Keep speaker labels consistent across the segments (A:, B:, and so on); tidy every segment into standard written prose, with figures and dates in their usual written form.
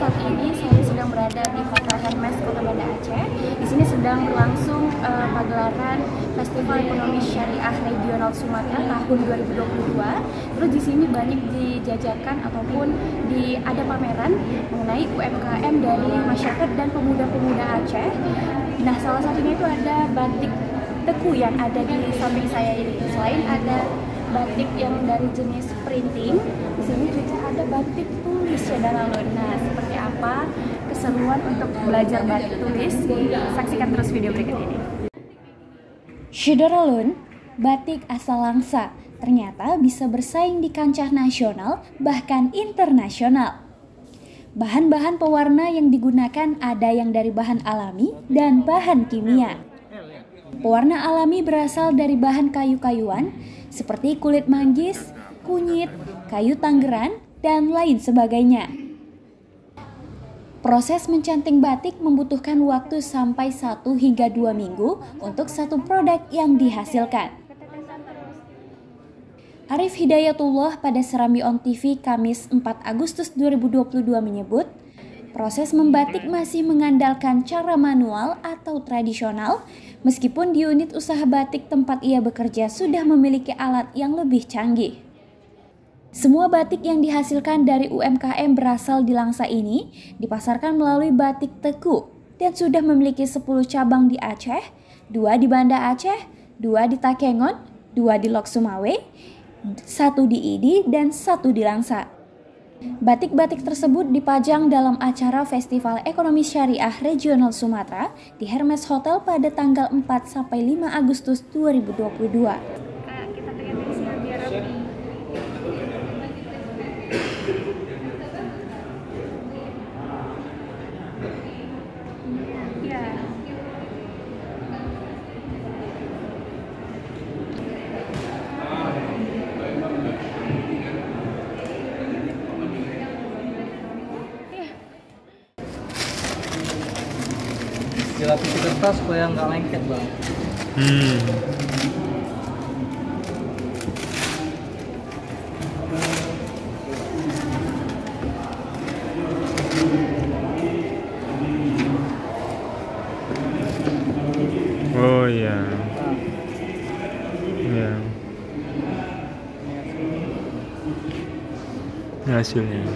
A: saat ini saya sedang berada di Kota Hermes, Kota Banda Aceh. Di sini sedang berlangsung pagelaran Festival Ekonomi Syariah Regional Sumatera tahun 2022. Terus di sini banyak dijajakan ataupun ada pameran mengenai UMKM dari masyarakat dan pemuda-pemuda Aceh. Nah, salah satunya itu ada batik teku yang ada di samping saya ini. Selain ada batik yang dari jenis printing, di sini juga ada batik tulis Syederalun. Nah, seperti apa keseruan untuk belajar batik tulis? Saksikan terus video berikut ini.
B: Syederalun, batik asal Langsa, ternyata bisa bersaing di kancah nasional bahkan internasional. Bahan-bahan pewarna yang digunakan ada yang dari bahan alami dan bahan kimia. Pewarna alami berasal dari bahan kayu-kayuan seperti kulit manggis, kunyit, kayu tanggeran, dan lain sebagainya. Proses mencanting batik membutuhkan waktu sampai 1 hingga 2 minggu untuk satu produk yang dihasilkan. Arif Hidayatullah pada Serambi On TV Kamis 4 Agustus 2022 menyebut, proses membatik masih mengandalkan cara manual atau tradisional, meskipun di unit usaha batik tempat ia bekerja sudah memiliki alat yang lebih canggih. Semua batik yang dihasilkan dari UMKM berasal di Langsa ini dipasarkan melalui Batik Teku dan sudah memiliki 10 cabang di Aceh, 2 di Banda Aceh, 2 di Takengon, 2 di Lok Sumawe, 1 di Idi, dan 1 di Langsa. Batik-batik tersebut dipajang dalam acara Festival Ekonomi Syariah Regional Sumatera di Hermes Hotel pada tanggal 4-5 Agustus 2022.
A: Kita pengen bersiap biar rapi. Ya.
C: Dilapisi kertas supaya nggak lengket, Bang.
D: Oh iya. Iya. Ini hasilnya.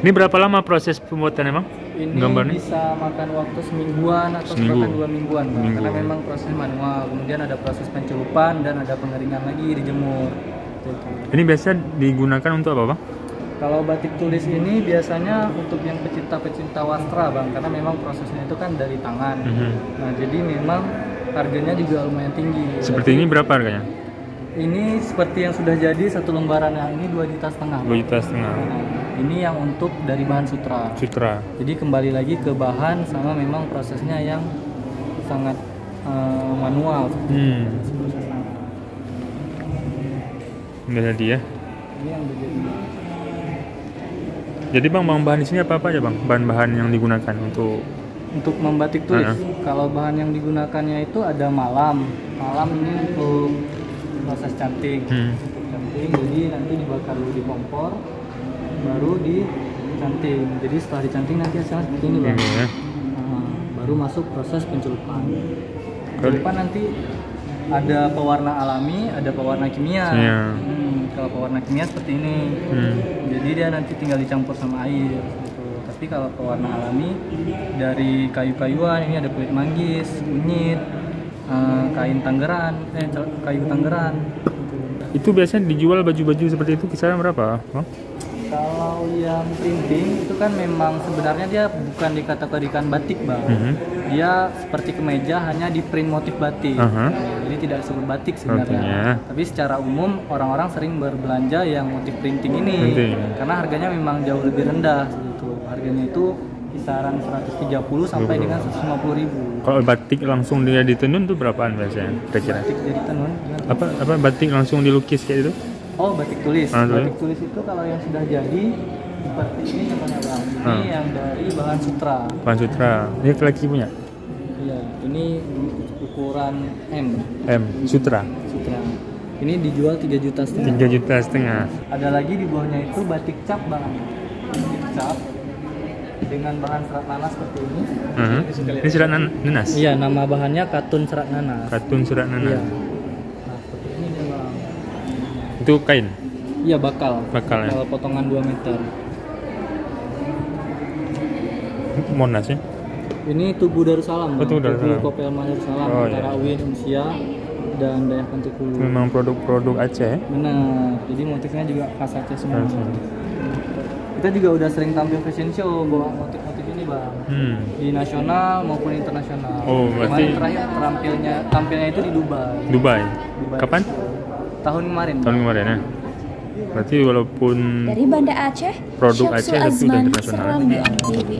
D: Ini berapa lama proses pembuatan emang?
C: Ini
D: Gambarnya?
C: bisa makan waktu semingguan atau
D: Seminggu.
C: bahkan 2 mingguan, Bang.
D: Minggu.
C: Karena memang proses manual, kemudian ada proses pencelupan dan ada pengeringan lagi, dijemur. Gitu.
D: Ini biasa digunakan untuk apa, Bang?
C: Kalau batik tulis ini biasanya untuk yang pecinta-pecinta wastra, Bang, karena memang prosesnya itu kan dari tangan. Nah, jadi memang harganya juga lumayan tinggi.
D: Seperti ini berapa harganya?
C: Ini seperti yang sudah jadi satu lembaran, yang ini 2,5 juta.
D: 2,5 juta.
C: Nah, ini yang untuk dari bahan sutra.
D: Sutra.
C: Jadi kembali lagi ke bahan sama memang prosesnya yang sangat manual.
D: Udah jadi ya.
C: Ini yang udah jadi.
D: Jadi Bang, bahan di sini apa aja, Bang? Bahan-bahan yang digunakan untuk
C: Membatik tulis. Kalau bahan yang digunakannya itu ada malam. Malam ini untuk proses canting. Untuk canting, jadi nanti dibakar dulu di kompor, baru dicanting. Jadi setelah dicanting nanti hasilnya seperti ini, Bang.
D: ya.
C: Nah, baru masuk proses pencelupan. Pencelupan nanti ada pewarna alami, ada pewarna kimia. Kalau pewarna kimia seperti ini, jadi dia nanti tinggal dicampur sama air. Gitu. Tapi kalau pewarna alami dari kayu-kayuan, ini ada kulit manggis, kunyit, kayu tanggeran.
D: Itu biasanya dijual baju-baju seperti itu kisaran berapa, Bang?
C: Kalau yang printing itu kan memang sebenarnya dia bukan dikategorikan batik, Bang. Dia seperti kemeja, hanya di print motif batik. Jadi tidak disebut batik sebenarnya. Tapi secara umum orang-orang sering berbelanja yang motif printing ini karena harganya memang jauh lebih rendah gitu. Harganya itu kisaran 130 sampai dengan 150.000.
D: Kalau batik langsung dia ditenun tuh berapaan biasanya kira-kira?
C: Batik jadi tenun.
D: Apa batik langsung dilukis kayak itu?
C: Oh, batik tulis. Batik tulis itu kalau yang sudah jadi seperti ini contohnya, Bang. Ini yang dari bahan sutra.
D: Bahan sutra. Ini laki punya?
C: Iya, ini ukuran M.
D: Sutra.
C: Ini dijual 3,5 juta.
D: 3,5 juta.
C: Ada lagi di bawahnya itu batik cap, Bang. Batik cap. dengan bahan serat nanas seperti ini.
D: Ini serat nanas?
C: Iya, nama bahannya katun serat nanas.
D: Katun serat nanas.
C: Iya. Nah, seperti ini dia bang.
D: Itu kain?
C: Iya, bakal.
D: Bakal ya?
C: Potongan 2 meter.
D: Monas ya?
C: Ini Tugu Darussalam.
D: Oh, Tugu Darussalam.
C: Kopelma Darussalam antara UIN, Unsia dan Dayak Pentukulu.
D: Memang produk-produk Aceh.
C: Benar. Jadi motifnya juga khas Aceh semua. Kita juga udah sering tampil fashion show bawa motif-motif ini bang. Di nasional maupun internasional.
D: Oh, berarti
C: kemarin terakhir tampilnya itu di Dubai.
D: Dubai. Kapan?
C: Tahun kemarin.
D: Tahun kemarin ya. Berarti walaupun
B: Dari Banda Aceh,
D: produk
B: Syamsul
D: Aceh tapi udah
B: Azman,
D: internasional.
B: Serambi On TV.